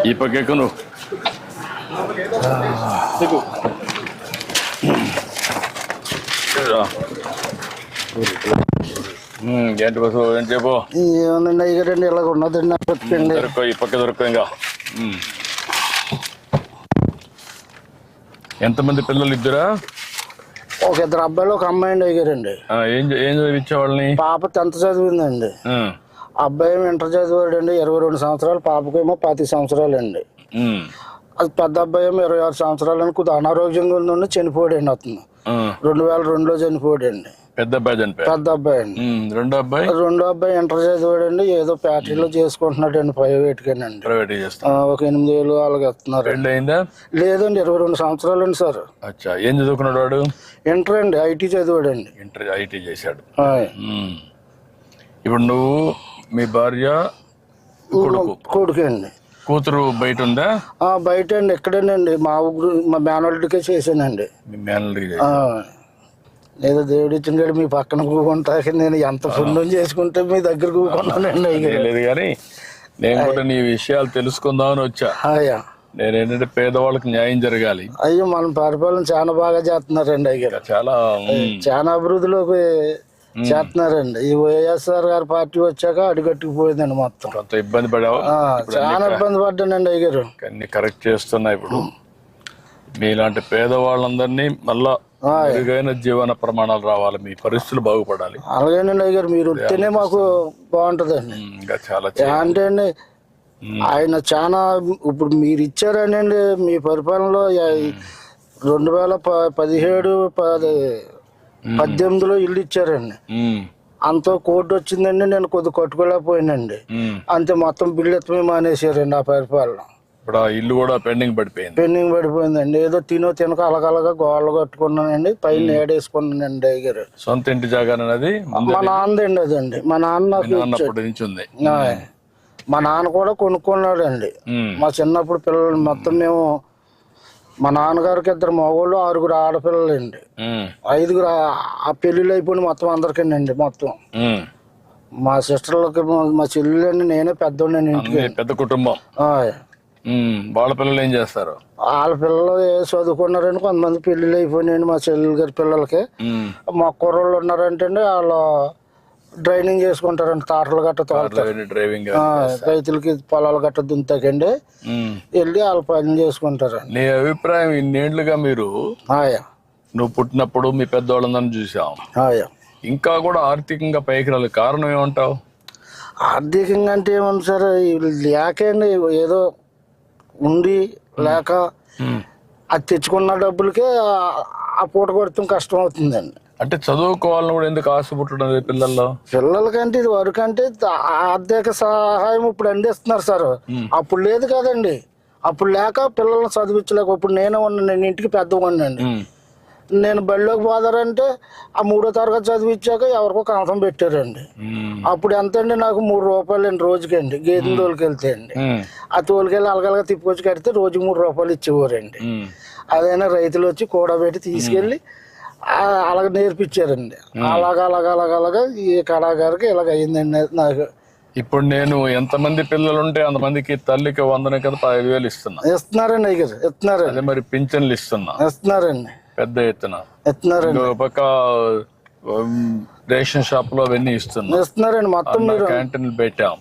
ఈ పక్క నువ్వు ఏంటి బస్సు ఏం చెప్పు. ఏమన్నా ఇగరండి ఇలాగ ఉన్నదండి. దొరకో ఈ పక్క దొరకో. ఇంకా ఎంతమంది పిల్లలు? ఇద్దరా? ఒక ఇద్దరు అబ్బాయిలు ఒక అమ్మాయి అండి అయ్యారండి. ఏం చదివించే వాళ్ళని? పాప 10th చదివిందండి. అబ్బాయి ఏమో ఇంటర్ చదివాడండి. 22 సంవత్సరాలు. పాపకేమో 10 సంవత్సరాలు అండి. అది పెద్ద అబ్బాయి ఏమో 26 సంవత్సరాలు అని కొద్దిగా అనారోగ్యంగా ఉండి చనిపోయాడండి. అతను 2002లో చనిపోయాడండి. పెద్ద అబ్బాయి చనిపోయాడు. పెద్ద అబ్బాయి అండి. రెండో అబ్బాయి ఇంటర్ చదివాడండి. ఏదో ఫ్యాక్టరీలో చేసుకుంటున్నాడండి. ప్రైవేట్గానండి. ప్రైవేట్ చేస్తా. ఒక 8,000 అలాగే ఇస్తున్నారు. అయిందా? లేదండి, 22 సంవత్సరాలు అండి సార్. అచ్చా, ఏం చదువుకున్నాడు వాడు? ఇంటర్ అండి. ఐటీ చదివాడండి. ఇంటర్ ఐటీ చేశాడు. ఇప్పుడు నువ్వు, మీ భార్య, కొడుకు అండి. కూతురు బయట ఉందా? బయట అండి. ఇక్కడేనండి. మా మేనల్డ్కే చేశానండి. మీ మేనల్డ్కి? లేదా దేవుడు ఇచ్చిన మీ పక్కన కూకుంటా. నేను ఎంత పుణ్యం చేసుకుంటే మీ దగ్గర కూకున్నానండి. లేదు కానీ నేను కూడా నీ విషయాలు తెలుసుకుందామని వచ్చా. నేనేంటంటే పేదవాళ్ళకి న్యాయం జరగాలి. అయ్యో, మనం పరిపాలన చాలా బాగా చేస్తున్నారండి. అయ్యారు చాలా అభివృద్ధిలోకి చేస్తున్నారండి. ఈ వైఎస్ఆర్ గారి పార్టీ వచ్చాక అడుగట్టుకుపోయిందండి మొత్తం. కొంత ఇబ్బంది పడావా? చాలా ఇబ్బంది పడ్డానండి అయ్యారు. అన్ని కరెక్ట్ చేస్తున్నా. ఇప్పుడు మీలాంటి పేదవాళ్ళందరినీ మళ్ళా మెరుగైన జీవన ప్రమాణాలు రావాలి. మీ పరిస్థితులు బాగుపడాలి. అలాగేనండి అయ్యారు. మీరు ఉంటేనే మాకు బాగుంటదండి. ఇంకా చాలా అంటే అండి ఆయన చాలా ఇప్పుడు మీరు ఇచ్చారనండి. మీ పరిపాలనలో 2017, 18లో ఇల్లు ఇచ్చారండి. అంత కోర్టు వచ్చిందండి. నేను కొద్దిగా కట్టుకోలేకపోయానండి. అంతే, మొత్తం బిల్లు ఎత్తమే మానేసారండి ఆ పరిపాలన. ఇప్పుడు ఇల్లు కూడా పెండింగ్ పడిపోయిందండి. ఏదో తినక అలగలగా గోడలు కట్టుకున్నానండి. పైన ఏడేసుకున్నానండి అయ్యారు. సొంత ఇంటి జాగానది మా నాన్నదండి. అదండి మా నాన్న. మా నాన్న కూడా కొనుక్కున్నాడండి. మా చిన్నప్పుడు పిల్లలు మొత్తం మేము, మా నాన్నగారికి 2 మగవాళ్ళు, 6 ఆడపిల్లలండి. 5 ఆ పెళ్లిళ్ళు అయిపోయి మొత్తం అందరికండి. మొత్తం మా సిస్టర్లకి, మా చెల్లెలండి, నేనే పెద్దోండి ఇంటికి. పెద్ద కుటుంబం. వాళ్ళ పిల్లలు ఏం చేస్తారు? వాళ్ళ పిల్లలు చదువుకున్నారండి. కొంతమంది పెళ్లిళ్ళు అయిపోయినాయండి. మా చెల్లెలు గారి పిల్లలకి. మా కుర్రోళ్ళు ఉన్నారంటే వాళ్ళు డ్రైవింగ్ చేసుకుంటారండి. తాటలు గట్ట డ్రైవింగ్, రైతులకి పొలాలు గట్ట దుంతాకండి వెళ్ళి వాళ్ళ పని చేసుకుంటారండి. నీ అభిప్రాయం, ఇన్నేళ్లుగా మీరు, నువ్వు పుట్టినప్పుడు మీ పెద్దవాళ్ళందరినీ చూసాం, ఇంకా కూడా ఆర్థికంగా పైకి రాలేదు. కారణం ఏమంటావు? ఆర్థికంగా అంటే ఏమన్నా సార్, లేకండి. ఏదో ఉండి లేక అది తెచ్చుకున్న డబ్బులకే ఆ పూట కొడతాం కష్టం అవుతుందండి. అంటే చదువుకోవాలని కూడా ఎందుకు ఆశ పుట్టడం పిల్లలకంటే? ఇది వరకు అంటే ఆర్థిక సహాయం ఇప్పుడు అందిస్తున్నారు సార్. అప్పుడు లేదు కదండి. అప్పుడు లేక పిల్లల్ని చదివించలేక. ఇప్పుడు నేను ఇంటికి పెద్దవాడినండి. నేను బడిలోకి పోదారంటే ఆ 3వ తరగతి చదివించాక ఎవరికో కంచం పెట్టారండి. అప్పుడు ఎంత అండి? నాకు 3 రూపాయలండి రోజుకండి. గేదెని తోలుకెళ్తే అండి. ఆ తోలుకెళ్ళి అలగలగా తిప్పుకొచ్చి కడితే రోజుకి 3 రూపాయలు ఇచ్చేవారండి. అదైనా రైతులు వచ్చి కూడబెట్టి తీసుకెళ్ళి అలాగ నేర్పించారండి. అలాగా ఈ కళాగారికి ఇలాగ అయిందండి నాకు. ఇప్పుడు నేను ఎంతమంది పిల్లలు ఉంటే అంతమందికి తల్లికి వందన కింద 15,000 ఇస్తున్నారండి. అయ్యారు ఇస్తున్నారు. మరి పింఛన్లు ఇస్తున్నారండి. పెద్ద ఎత్తున పక్క రేషన్ షాప్ లో అవన్నీ ఇస్తున్నారండి. మొత్తం క్యాంటీన్లు పెట్టాం.